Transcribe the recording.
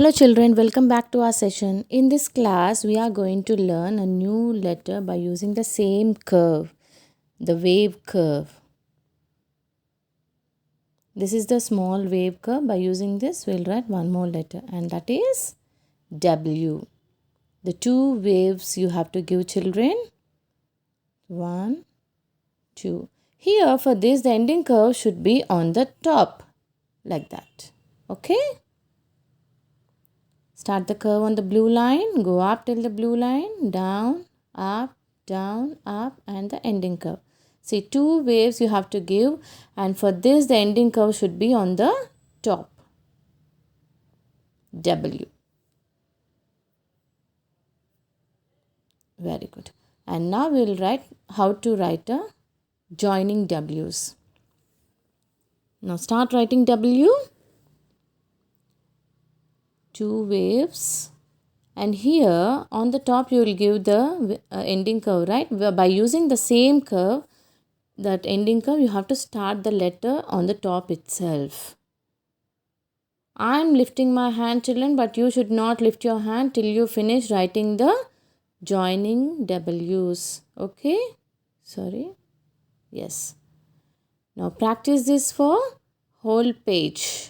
Hello children, welcome back to our session. In this class, we are going to learn a new letter by using the same curve, the wave curve. This is the small wave curve. By using this, we'll write one more letter and that is W. The two waves you have to give children. 1, 2. Here for this, the ending curve should be on the top like that. Okay? Start the curve on the blue line, go up till the blue line, down, up, and the ending curve. See, two waves you have to give, and for this the ending curve should be on the top. W. Very good. And now we will write how to write a joining W's. Now start writing W. Two waves. And here on the top you will give the ending curve, right? By using the same curve, that ending curve, you have to start the letter on the top itself. I am lifting my hand, children, but you should not lift your hand till you finish writing the joining W's. Okay? Sorry. Yes. Now practice this for whole page.